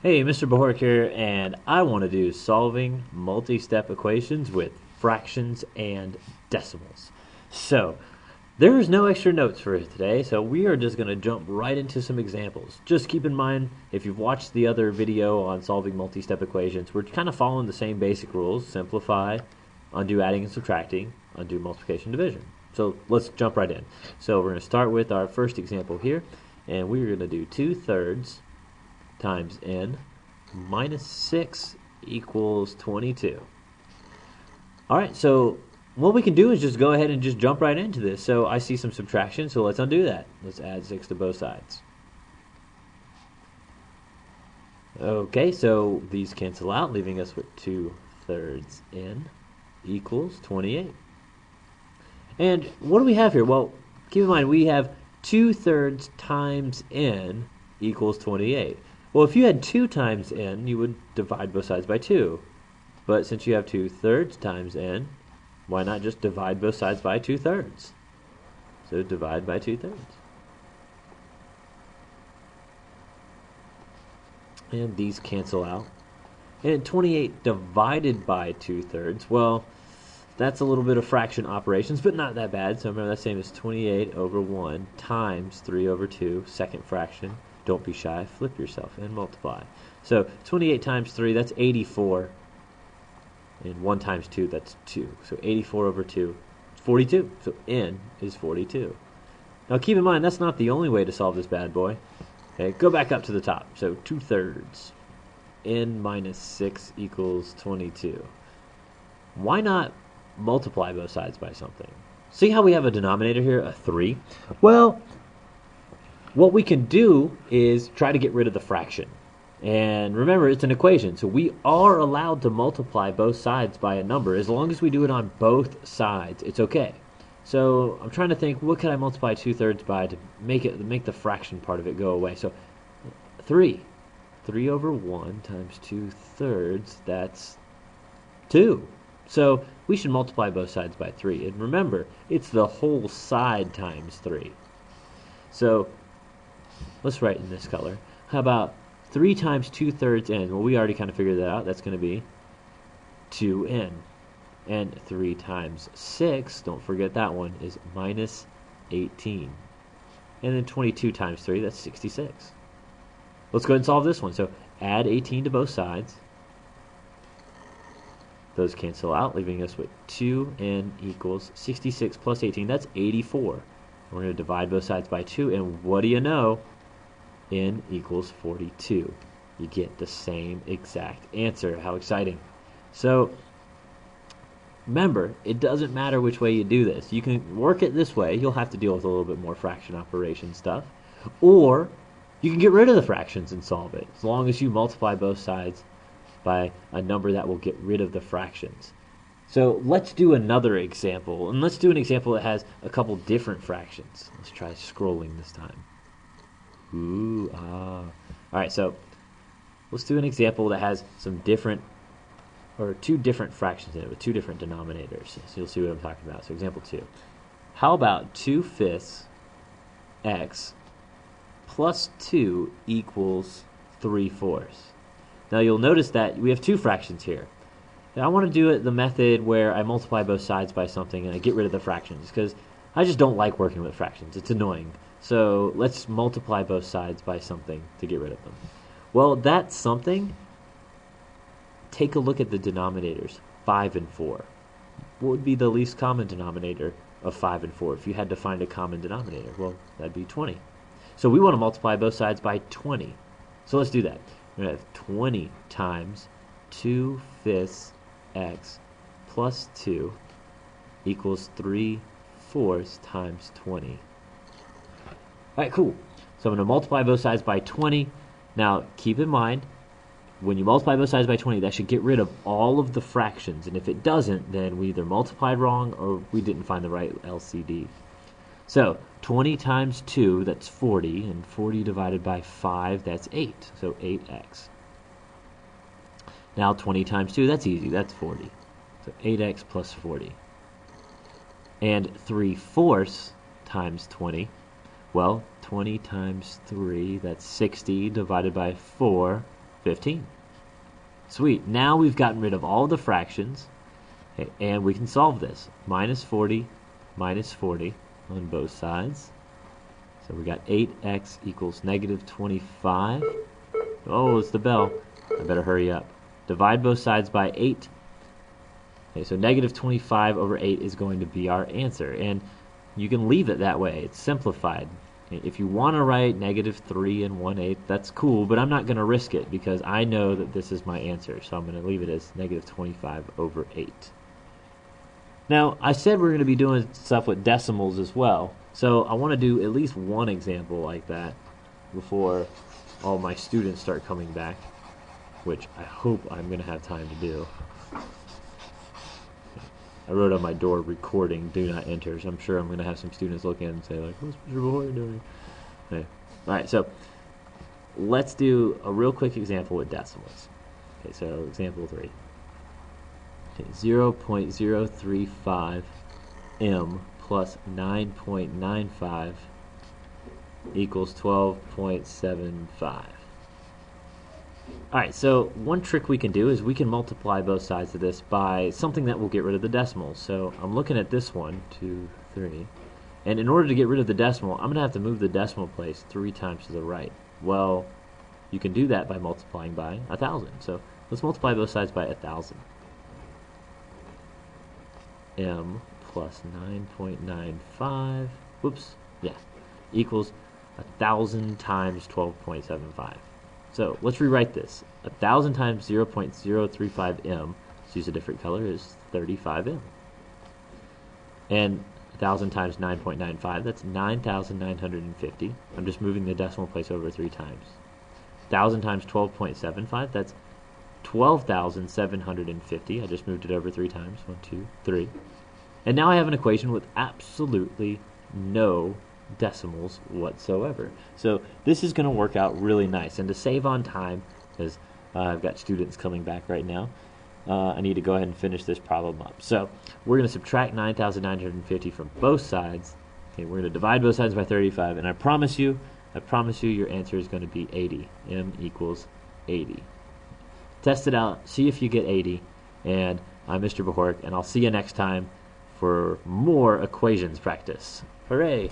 Hey, Mr. Bohoric here, and I want to do solving multi-step equations with fractions and decimals. So, there is no extra notes for today, so we are just going to jump right into some examples. Just keep in mind, if you've watched the other video on solving multi-step equations, we're kind of following the same basic rules: simplify, undo adding and subtracting, undo multiplication and division. So let's jump right in. So we're going to start with our first example here, and we're going to do 2/3 times n minus 6 equals 22. Alright, so what we can do is just go ahead and just jump right into this. So I see some subtraction, so let's undo that. Let's add 6 to both sides. Okay, so these cancel out, leaving us with 2/3 n equals 28. And what do we have here? Well, keep in mind we have 2/3 times n equals 28. Well, if you had 2 times n, you would divide both sides by 2. But since you have 2/3 times n, why not just divide both sides by 2/3? So divide by 2/3. And these cancel out. And 28 divided by 2/3, well, that's a little bit of fraction operations, but not that bad. So remember, that's the same as 28 over 1 times 3 over 2, second fraction. Don't be shy, flip yourself, and multiply. So 28 times 3, that's 84. And 1 times 2, that's 2. So 84 over 2, 42. So n is 42. Now keep in mind, that's not the only way to solve this bad boy. Okay, go back up to the top. So 2/3 n minus 6 equals 22. Why not multiply both sides by something? See how we have a denominator here, a 3? Well, what we can do is try to get rid of the fraction. And remember, it's an equation, so we are allowed to multiply both sides by a number. As long as we do it on both sides, it's okay. So I'm trying to think, what can I multiply 2/3 by to make the fraction part of it go away? So 3. 3 over 1 times 2/3, that's 2. So we should multiply both sides by 3. And remember, it's the whole side times 3. So let's write in this color. How about 3 times 2/3 n? Well, we already kind of figured that out. That's going to be 2n. And 3 times 6, don't forget that one, is minus 18. And then 22 times 3, that's 66. Let's go ahead and solve this one. So add 18 to both sides. Those cancel out, leaving us with 2n equals 66 plus 18. That's 84. We're going to divide both sides by 2, and what do you know? N equals 42. You get the same exact answer. How exciting. So remember, it doesn't matter which way you do this. You can work it this way. You'll have to deal with a little bit more fraction operation stuff. Or you can get rid of the fractions and solve it, as long as you multiply both sides by a number that will get rid of the fractions. So let's do another example, and let's do an example that has a couple different fractions. Let's try scrolling this time. Alright, so let's do an example that has some different, or 2 different fractions in it with 2 different denominators. So you'll see what I'm talking about. So example 2. How about 2/5 x plus 2 equals 3/4? Now you'll notice that we have 2 fractions here. Now I want to do it the method where I multiply both sides by something and I get rid of the fractions, because I just don't like working with fractions. It's annoying. So let's multiply both sides by something to get rid of them. Well, that something, take a look at the denominators, 5 and 4. What would be the least common denominator of 5 and 4 if you had to find a common denominator? Well, that'd be 20. So we want to multiply both sides by 20. So let's do that. We're going to have 20 times 2/5 x plus 2 equals 3/4 times 20. Alright, cool. So I'm going to multiply both sides by 20. Now, keep in mind, when you multiply both sides by 20, that should get rid of all of the fractions. And if it doesn't, then we either multiplied wrong or we didn't find the right LCD. So 20 times 2, that's 40. And 40 divided by 5, that's 8. So 8x. Now 20 times 2, that's easy. That's 40. So 8x plus 40. And 3/4 times 20. Well, 20 times 3, that's 60, divided by 4, 15. Sweet. Now we've gotten rid of all the fractions, okay, and we can solve this. Minus 40 on both sides. So we got 8x equals negative 25. Oh, it's the bell. I better hurry up. Divide both sides by 8. Okay, so negative 25 over 8 is going to be our answer. And you can leave it that way. It's simplified. If you want to write negative 3 and 1/8, that's cool, but I'm not going to risk it because I know that this is my answer. So I'm going to leave it as negative 25 over 8. Now, I said we're going to be doing stuff with decimals as well. So I want to do at least one example like that before all my students start coming back, which I hope I'm going to have time to do. I wrote on my door, recording, do not enter, so I'm sure I'm going to have some students look in and say, like, what's Mr. Bohort doing? Okay. All right, so let's do a real quick example with decimals. Okay, so example 3. Okay, 0.035 m plus 9.95 equals 12.75. Alright, so one trick we can do is we can multiply both sides of this by something that will get rid of the decimals. So I'm looking at this one, 2, 3, and in order to get rid of the decimal, I'm going to have to move the decimal place 3 times to the right. Well, you can do that by multiplying by 1,000. So let's multiply both sides by 1,000. M plus 9.95, whoops, yeah, equals 1,000 times 12.75. So let's rewrite this. 1,000 times 0.035 m, let's use a different color, is 35 m. And 1,000 times 9.95, that's 9,950. I'm just moving the decimal place over 3 times. 1,000 times 12.75, that's 12,750. I just moved it over 3 times. 1, 2, 3. And now I have an equation with absolutely no decimals whatsoever. So this is going to work out really nice. And to save on time, because I've got students coming back right now, I need to go ahead and finish this problem up. So we're going to subtract 9,950 from both sides. Okay, we're going to divide both sides by 35, and I promise you your answer is going to be 80. M equals 80. Test it out, see if you get 80, and I'm Mr. Bohort, and I'll see you next time for more equations practice. Hooray!